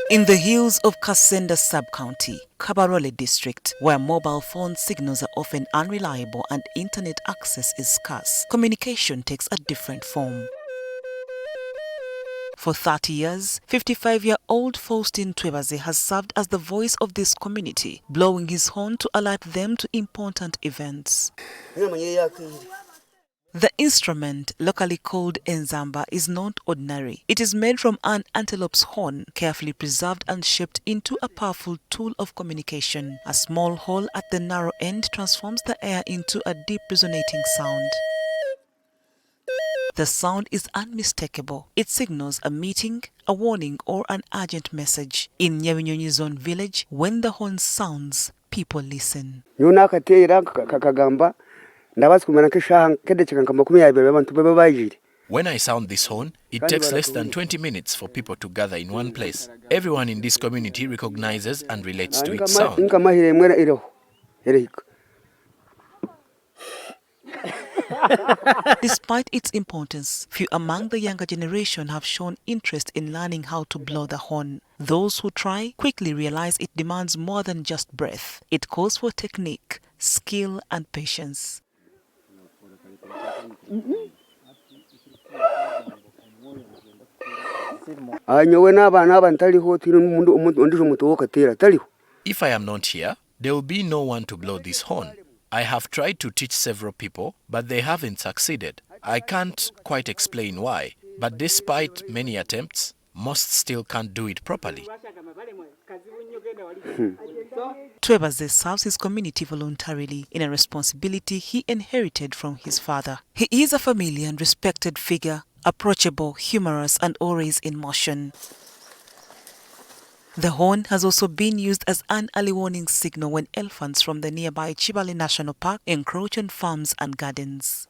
In the hills of Kasenda sub-county, Kabarole District, where mobile phone signals are often unreliable and internet access is scarce, communication takes a different form. For 30 years, 55-year-old Faustine Tumwebaze has served as the voice of this community, blowing his horn to alert them to important events. The instrument, locally called enzamba, is not ordinary. It is made from an antelope's horn, carefully preserved and shaped into a powerful tool of communication. A small hole at the narrow end transforms the air into a deep resonating sound. The sound is unmistakable. It signals a meeting, a warning, or an urgent message. In Nyabinyonyi Zone Village, when the horn sounds, people listen. When I sound this horn, it takes less than 20 minutes for people to gather in one place. Everyone in this community recognizes and relates to its sound. Despite its importance, few among the younger generation have shown interest in learning how to blow the horn. Those who try quickly realize it demands more than just breath. It calls for technique, skill, and patience. If I am not here, there will be no one to blow this horn. I have tried to teach several people, but they haven't succeeded. I can't quite explain why, but despite many attempts, most still can't do it properly. Tumwebaze serves his community voluntarily in a responsibility he inherited from his father. He is a familiar and respected figure, approachable, humorous, and always in motion. The horn has also been used as an early warning signal when elephants from the nearby Chibale National Park encroach on farms and gardens.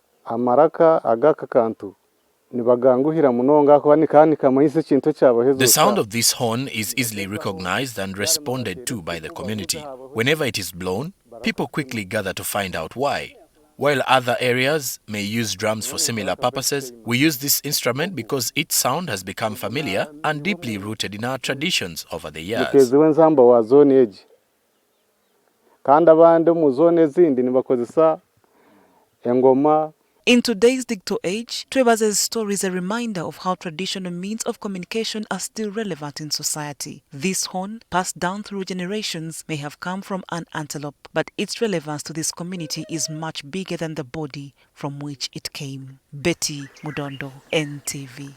The sound of this horn is easily recognized and responded to by the community. Whenever it is blown, people quickly gather to find out why. While other areas may use drums for similar purposes, we use this instrument because its sound has become familiar and deeply rooted in our traditions over the years. In today's digital age, Tumwebaze's story is a reminder of how traditional means of communication are still relevant in society. This horn, passed down through generations, may have come from an antelope, but its relevance to this community is much bigger than the body from which it came. Betty Mudondo, NTV.